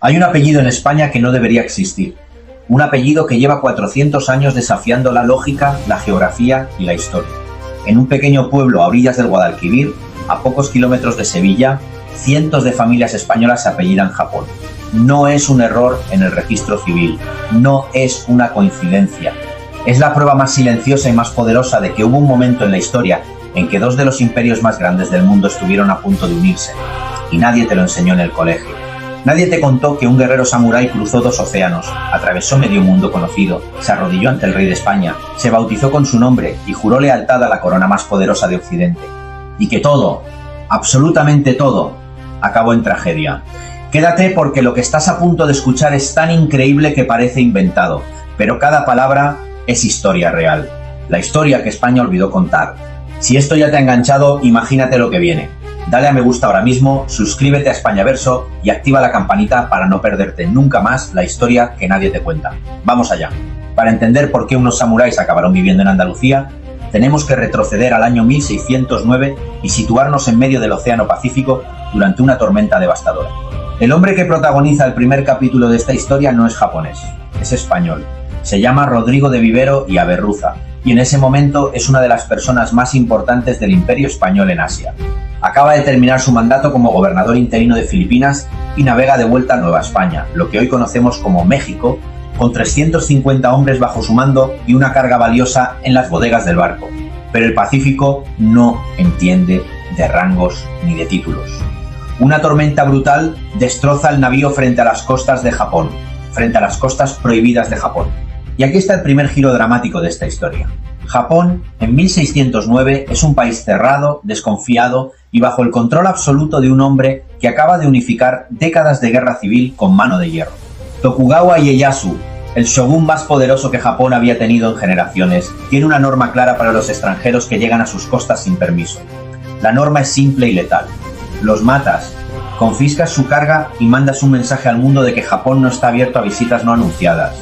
Hay un apellido en España que no debería existir. Un apellido que lleva 400 años desafiando la lógica, la geografía y la historia. En un pequeño pueblo a orillas del Guadalquivir, a pocos kilómetros de Sevilla, cientos de familias españolas se apellidan Japón. No es un error en el registro civil, no es una coincidencia. Es la prueba más silenciosa y más poderosa de que hubo un momento en la historia en que dos de los imperios más grandes del mundo estuvieron a punto de unirse. Y nadie te lo enseñó en el colegio. Nadie te contó que un guerrero samurái cruzó 2 océanos, atravesó medio mundo conocido, se arrodilló ante el rey de España, se bautizó con su nombre y juró lealtad a la corona más poderosa de Occidente. Y que todo, absolutamente todo, acabó en tragedia. Quédate porque lo que estás a punto de escuchar es tan increíble que parece inventado, pero cada palabra es historia real. La historia que España olvidó contar. Si esto ya te ha enganchado, imagínate lo que viene. Dale a me gusta ahora mismo, suscríbete a Españaverso y activa la campanita para no perderte nunca más la historia que nadie te cuenta. Vamos allá. Para entender por qué unos samuráis acabaron viviendo en Andalucía, tenemos que retroceder al año 1609 y situarnos en medio del Océano Pacífico durante una tormenta devastadora. El hombre que protagoniza el primer capítulo de esta historia no es japonés, es español. Se llama Rodrigo de Vivero y Averruza, y en ese momento es una de las personas más importantes del Imperio Español en Asia. Acaba de terminar su mandato como gobernador interino de Filipinas y navega de vuelta a Nueva España, lo que hoy conocemos como México, con 350 hombres bajo su mando y una carga valiosa en las bodegas del barco. Pero el Pacífico no entiende de rangos ni de títulos. Una tormenta brutal destroza el navío frente a las costas de Japón, frente a las costas prohibidas de Japón. Y aquí está el primer giro dramático de esta historia. Japón, en 1609, es un país cerrado, desconfiado y bajo el control absoluto de un hombre que acaba de unificar décadas de guerra civil con mano de hierro. Tokugawa Ieyasu, el shogun más poderoso que Japón había tenido en generaciones, tiene una norma clara para los extranjeros que llegan a sus costas sin permiso. La norma es simple y letal. Los matas, confiscas su carga y mandas un mensaje al mundo de que Japón no está abierto a visitas no anunciadas.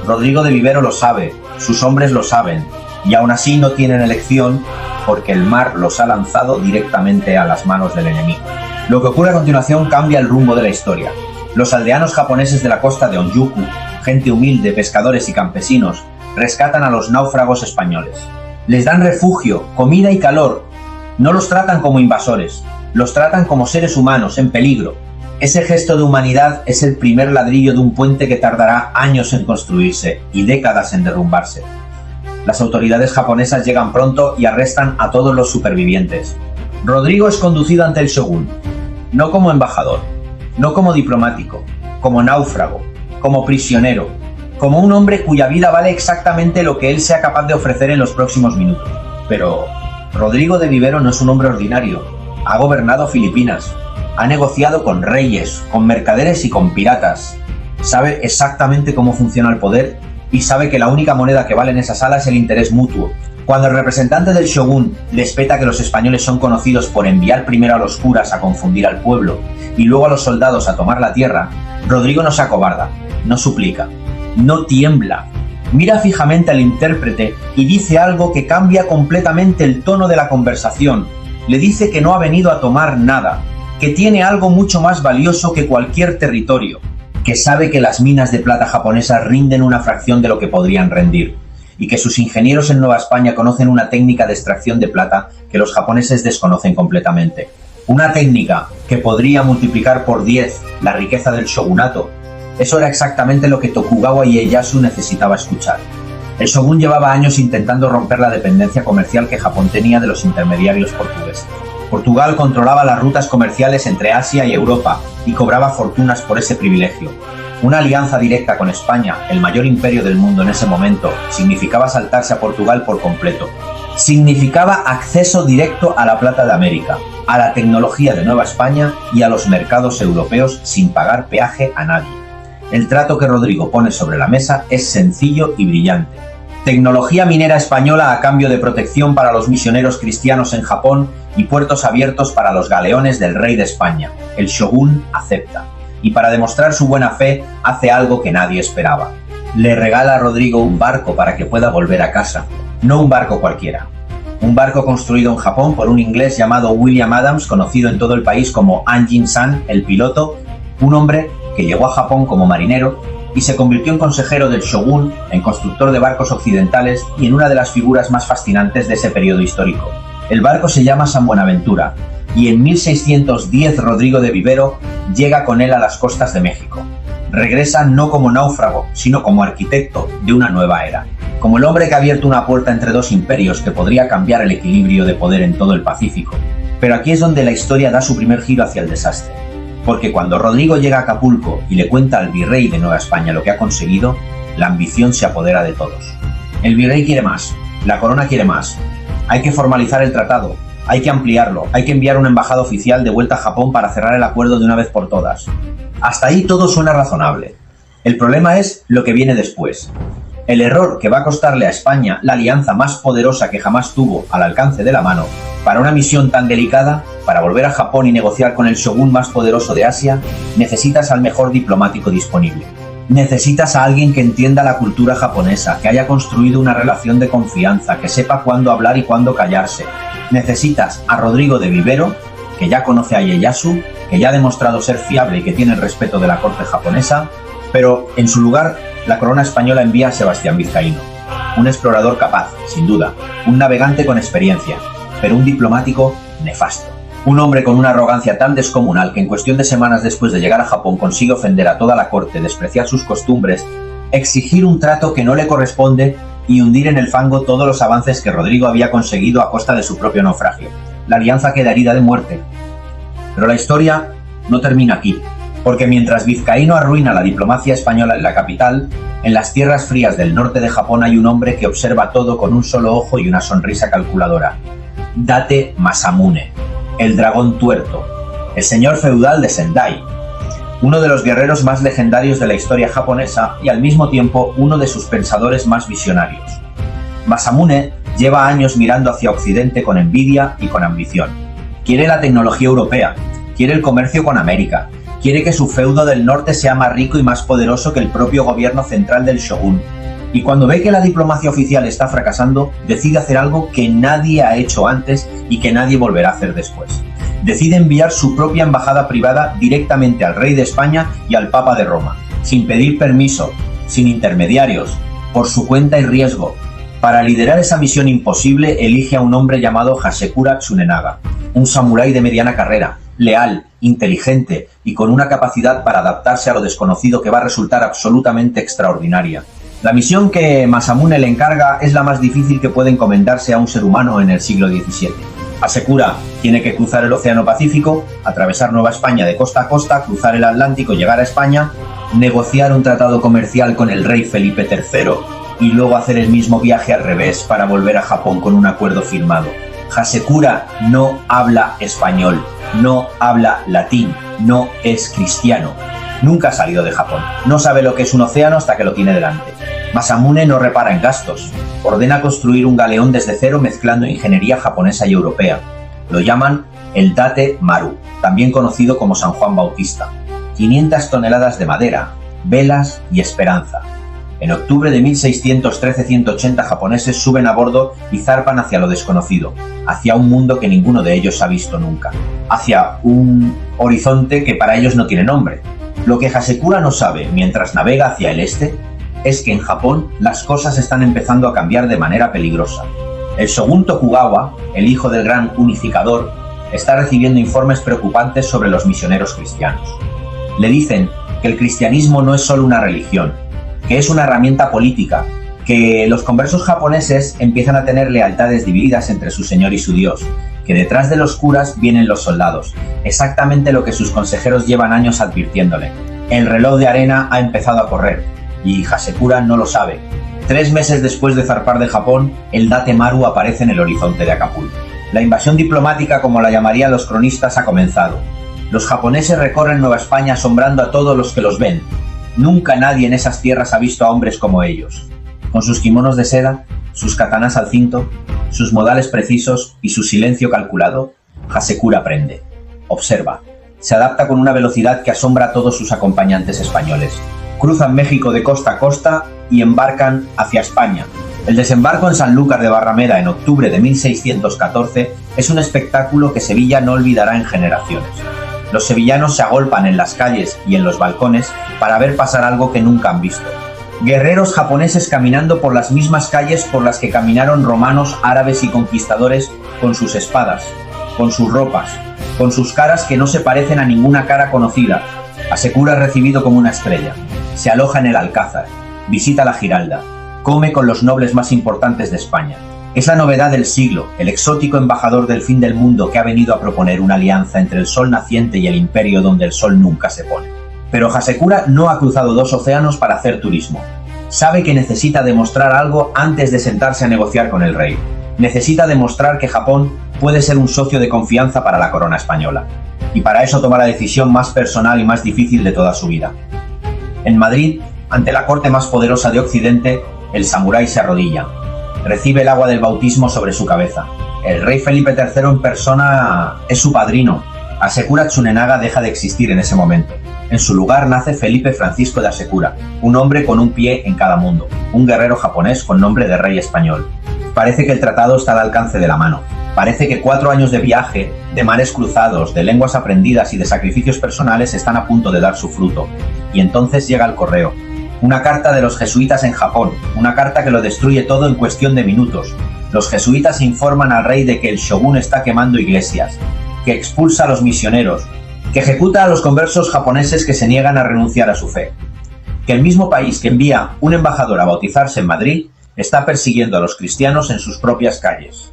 Rodrigo de Vivero lo sabe, sus hombres lo saben, y aún así no tienen elección porque el mar los ha lanzado directamente a las manos del enemigo. Lo que ocurre a continuación cambia el rumbo de la historia. Los aldeanos japoneses de la costa de Onjuku, gente humilde, pescadores y campesinos, rescatan a los náufragos españoles. Les dan refugio, comida y calor. No los tratan como invasores, los tratan como seres humanos en peligro. Ese gesto de humanidad es el primer ladrillo de un puente que tardará años en construirse y décadas en derrumbarse. Las autoridades japonesas llegan pronto y arrestan a todos los supervivientes. Rodrigo es conducido ante el shogun, no como embajador, no como diplomático, como náufrago, como prisionero, como un hombre cuya vida vale exactamente lo que él sea capaz de ofrecer en los próximos minutos. Pero Rodrigo de Vivero no es un hombre ordinario, ha gobernado Filipinas, ha negociado con reyes, con mercaderes y con piratas, sabe exactamente cómo funciona el poder y sabe que la única moneda que vale en esa sala es el interés mutuo. Cuando el representante del shogun le espeta que los españoles son conocidos por enviar primero a los curas a confundir al pueblo y luego a los soldados a tomar la tierra, Rodrigo no se acobarda, no suplica, no tiembla. Mira fijamente al intérprete y dice algo que cambia completamente el tono de la conversación. Le dice que no ha venido a tomar nada, que tiene algo mucho más valioso que cualquier territorio, que sabe que las minas de plata japonesas rinden una fracción de lo que podrían rendir, y que sus ingenieros en Nueva España conocen una técnica de extracción de plata que los japoneses desconocen completamente. Una técnica que podría multiplicar por 10 la riqueza del shogunato. Eso era exactamente lo que Tokugawa Ieyasu necesitaba escuchar. El shogun llevaba años intentando romper la dependencia comercial que Japón tenía de los intermediarios portugueses. Portugal controlaba las rutas comerciales entre Asia y Europa y cobraba fortunas por ese privilegio. Una alianza directa con España, el mayor imperio del mundo en ese momento, significaba saltarse a Portugal por completo. Significaba acceso directo a la plata de América, a la tecnología de Nueva España y a los mercados europeos sin pagar peaje a nadie. El trato que Rodrigo pone sobre la mesa es sencillo y brillante. Tecnología minera española a cambio de protección para los misioneros cristianos en Japón y puertos abiertos para los galeones del rey de España. El shogun acepta. Y para demostrar su buena fe, hace algo que nadie esperaba. Le regala a Rodrigo un barco para que pueda volver a casa. No un barco cualquiera. Un barco construido en Japón por un inglés llamado William Adams, conocido en todo el país como Anjin-san, el piloto, un hombre que llegó a Japón como marinero y se convirtió en consejero del shogun, en constructor de barcos occidentales y en una de las figuras más fascinantes de ese periodo histórico. El barco se llama San Buenaventura y en 1610 Rodrigo de Vivero llega con él a las costas de México. Regresa no como náufrago, sino como arquitecto de una nueva era, como el hombre que ha abierto una puerta entre dos imperios que podría cambiar el equilibrio de poder en todo el Pacífico. Pero aquí es donde la historia da su primer giro hacia el desastre, porque cuando Rodrigo llega a Acapulco y le cuenta al virrey de Nueva España lo que ha conseguido, la ambición se apodera de todos. El virrey quiere más, la corona quiere más, hay que formalizar el tratado, hay que ampliarlo, hay que enviar una embajada oficial de vuelta a Japón para cerrar el acuerdo de una vez por todas. Hasta ahí todo suena razonable. El problema es lo que viene después. El error que va a costarle a España la alianza más poderosa que jamás tuvo al alcance de la mano, para una misión tan delicada, para volver a Japón y negociar con el shogun más poderoso de Asia, necesitas al mejor diplomático disponible. Necesitas a alguien que entienda la cultura japonesa, que haya construido una relación de confianza, que sepa cuándo hablar y cuándo callarse. Necesitas a Rodrigo de Vivero, que ya conoce a Ieyasu, que ya ha demostrado ser fiable y que tiene el respeto de la corte japonesa, pero en su lugar la corona española envía a Sebastián Vizcaíno, un explorador capaz, sin duda, un navegante con experiencia, pero un diplomático nefasto. Un hombre con una arrogancia tan descomunal que en cuestión de semanas después de llegar a Japón consigue ofender a toda la corte, despreciar sus costumbres, exigir un trato que no le corresponde y hundir en el fango todos los avances que Rodrigo había conseguido a costa de su propio naufragio. La alianza queda herida de muerte. Pero la historia no termina aquí, porque mientras Vizcaíno arruina la diplomacia española en la capital, en las tierras frías del norte de Japón hay un hombre que observa todo con un solo ojo y una sonrisa calculadora. Date Masamune, el dragón tuerto, el señor feudal de Sendai, uno de los guerreros más legendarios de la historia japonesa y al mismo tiempo uno de sus pensadores más visionarios. Masamune lleva años mirando hacia Occidente con envidia y con ambición. Quiere la tecnología europea, quiere el comercio con América, quiere que su feudo del norte sea más rico y más poderoso que el propio gobierno central del shogun. Y cuando ve que la diplomacia oficial está fracasando, decide hacer algo que nadie ha hecho antes y que nadie volverá a hacer después. Decide enviar su propia embajada privada directamente al rey de España y al Papa de Roma, sin pedir permiso, sin intermediarios, por su cuenta y riesgo. Para liderar esa misión imposible, elige a un hombre llamado Hasekura Tsunenaga, un samurái de mediana carrera, leal, inteligente y con una capacidad para adaptarse a lo desconocido que va a resultar absolutamente extraordinaria. La misión que Masamune le encarga es la más difícil que puede encomendarse a un ser humano en el siglo XVII. Hasekura tiene que cruzar el Océano Pacífico, atravesar Nueva España de costa a costa, cruzar el Atlántico, llegar a España, negociar un tratado comercial con el rey Felipe III y luego hacer el mismo viaje al revés para volver a Japón con un acuerdo firmado. Hasekura no habla español, no habla latín, no es cristiano. Nunca ha salido de Japón, no sabe lo que es un océano hasta que lo tiene delante. Masamune no repara en gastos, ordena construir un galeón desde cero mezclando ingeniería japonesa y europea. Lo llaman el Date Maru, también conocido como San Juan Bautista. 500 toneladas de madera, velas y esperanza. En octubre de 1613, 180 japoneses suben a bordo y zarpan hacia lo desconocido, hacia un mundo que ninguno de ellos ha visto nunca, hacia un horizonte que para ellos no tiene nombre. Lo que Hasekura no sabe mientras navega hacia el este es que en Japón las cosas están empezando a cambiar de manera peligrosa. El shogun Tokugawa, el hijo del gran unificador, está recibiendo informes preocupantes sobre los misioneros cristianos. Le dicen que el cristianismo no es solo una religión, que es una herramienta política, que los conversos japoneses empiezan a tener lealtades divididas entre su señor y su dios, que detrás de los curas vienen los soldados, exactamente lo que sus consejeros llevan años advirtiéndole. El reloj de arena ha empezado a correr, y Hasekura no lo sabe. 3 meses después de zarpar de Japón, el Date Maru aparece en el horizonte de Acapulco. La invasión diplomática, como la llamarían los cronistas, ha comenzado. Los japoneses recorren Nueva España asombrando a todos los que los ven. Nunca nadie en esas tierras ha visto a hombres como ellos. Con sus kimonos de seda, sus katanas al cinto, sus modales precisos y su silencio calculado, Hasekura aprende, observa, se adapta con una velocidad que asombra a todos sus acompañantes españoles. Cruzan México de costa a costa y embarcan hacia España. El desembarco en Sanlúcar de Barrameda en octubre de 1614 es un espectáculo que Sevilla no olvidará en generaciones. Los sevillanos se agolpan en las calles y en los balcones para ver pasar algo que nunca han visto. Guerreros japoneses caminando por las mismas calles por las que caminaron romanos, árabes y conquistadores con sus espadas, con sus ropas, con sus caras que no se parecen a ninguna cara conocida. Hasekura es recibido como una estrella. Se aloja en el Alcázar, visita la Giralda, come con los nobles más importantes de España. Es la novedad del siglo, el exótico embajador del fin del mundo que ha venido a proponer una alianza entre el sol naciente y el imperio donde el sol nunca se pone. Pero Hasekura no ha cruzado 2 océanos para hacer turismo. Sabe que necesita demostrar algo antes de sentarse a negociar con el rey. Necesita demostrar que Japón puede ser un socio de confianza para la corona española. Y para eso toma la decisión más personal y más difícil de toda su vida. En Madrid, ante la corte más poderosa de Occidente, el samurái se arrodilla. Recibe el agua del bautismo sobre su cabeza. El rey Felipe III en persona es su padrino. Hasekura Tsunenaga deja de existir en ese momento. En su lugar nace Felipe Francisco de Hasekura, un hombre con un pie en cada mundo, un guerrero japonés con nombre de rey español. Parece que el tratado está al alcance de la mano. Parece que 4 años de viaje, de mares cruzados, de lenguas aprendidas y de sacrificios personales están a punto de dar su fruto. Y entonces llega el correo. Una carta de los jesuitas en Japón, una carta que lo destruye todo en cuestión de minutos. Los jesuitas informan al rey de que el shogun está quemando iglesias, que expulsa a los misioneros, que ejecuta a los conversos japoneses que se niegan a renunciar a su fe, que el mismo país que envía un embajador a bautizarse en Madrid está persiguiendo a los cristianos en sus propias calles.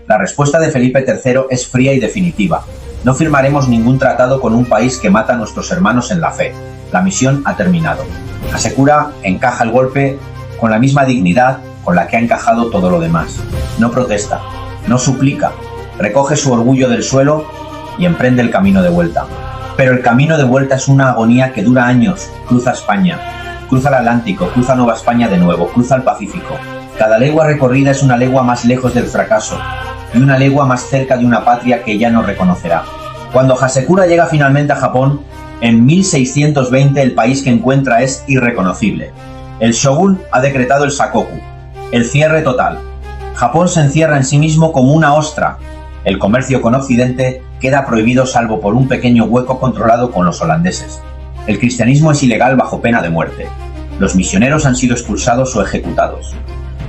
La respuesta de Felipe III es fría y definitiva. No firmaremos ningún tratado con un país que mata a nuestros hermanos en la fe. La misión ha terminado. Hasekura encaja el golpe con la misma dignidad con la que ha encajado todo lo demás. No protesta, no suplica, recoge su orgullo del suelo y emprende el camino de vuelta. Pero el camino de vuelta es una agonía que dura años. Cruza España, cruza el Atlántico, cruza Nueva España de nuevo, cruza el Pacífico. Cada legua recorrida es una legua más lejos del fracaso y una legua más cerca de una patria que ya no reconocerá. Cuando Hasekura llega finalmente a Japón, en 1620 el país que encuentra es irreconocible. El shogun ha decretado el sakoku, el cierre total. Japón se encierra en sí mismo como una ostra. El comercio con Occidente queda prohibido salvo por un pequeño hueco controlado con los holandeses. El cristianismo es ilegal bajo pena de muerte. Los misioneros han sido expulsados o ejecutados.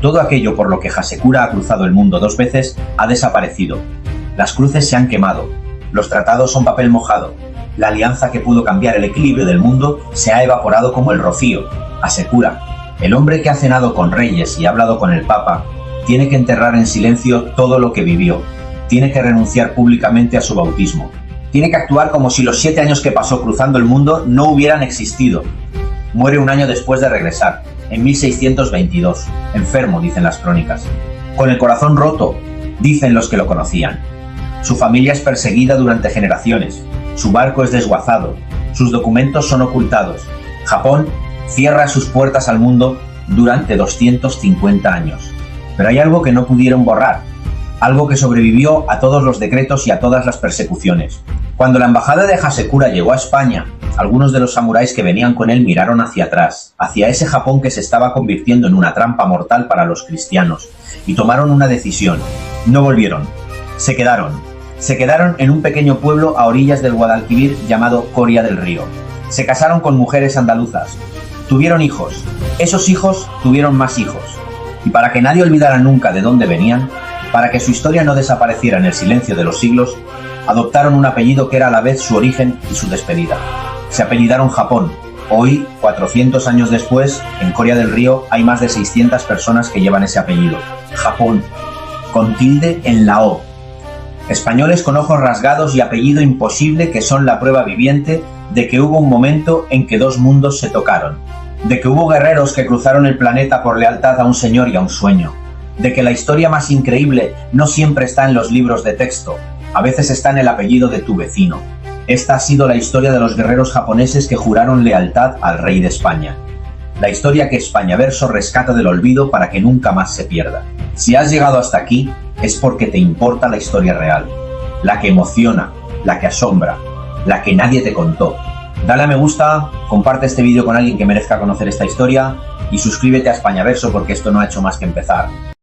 Todo aquello por lo que Hasekura ha cruzado el mundo 2 veces ha desaparecido. Las cruces se han quemado. Los tratados son papel mojado. La alianza que pudo cambiar el equilibrio del mundo se ha evaporado como el rocío. Hasekura, el hombre que ha cenado con reyes y ha hablado con el Papa, tiene que enterrar en silencio todo lo que vivió. Tiene que renunciar públicamente a su bautismo. Tiene que actuar como si los 7 años que pasó cruzando el mundo no hubieran existido. Muere un año después de regresar, en 1622, enfermo, dicen las crónicas. Con el corazón roto, dicen los que lo conocían. Su familia es perseguida durante generaciones. Su barco es desguazado, sus documentos son ocultados. Japón cierra sus puertas al mundo durante 250 años. Pero hay algo que no pudieron borrar, algo que sobrevivió a todos los decretos y a todas las persecuciones. Cuando la embajada de Hasekura llegó a España, algunos de los samuráis que venían con él miraron hacia atrás, hacia ese Japón que se estaba convirtiendo en una trampa mortal para los cristianos, y tomaron una decisión. No volvieron, se quedaron en un pequeño pueblo a orillas del Guadalquivir llamado Coria del Río. Se casaron con mujeres andaluzas. Tuvieron hijos. Esos hijos tuvieron más hijos. Y para que nadie olvidara nunca de dónde venían, para que su historia no desapareciera en el silencio de los siglos, adoptaron un apellido que era a la vez su origen y su despedida. Se apellidaron Japón. Hoy, 400 años después, en Coria del Río hay más de 600 personas que llevan ese apellido. Japón, con tilde en la O. Españoles con ojos rasgados y apellido imposible que son la prueba viviente de que hubo un momento en que 2 mundos se tocaron, de que hubo guerreros que cruzaron el planeta por lealtad a un señor y a un sueño, de que la historia más increíble no siempre está en los libros de texto, a veces está en el apellido de tu vecino. Esta ha sido la historia de los guerreros japoneses que juraron lealtad al rey de España. La historia que Españaverso rescata del olvido para que nunca más se pierda. Si has llegado hasta aquí, es porque te importa la historia real, la que emociona, la que asombra, la que nadie te contó. Dale a me gusta, comparte este vídeo con alguien que merezca conocer esta historia y suscríbete a Españaverso porque esto no ha hecho más que empezar.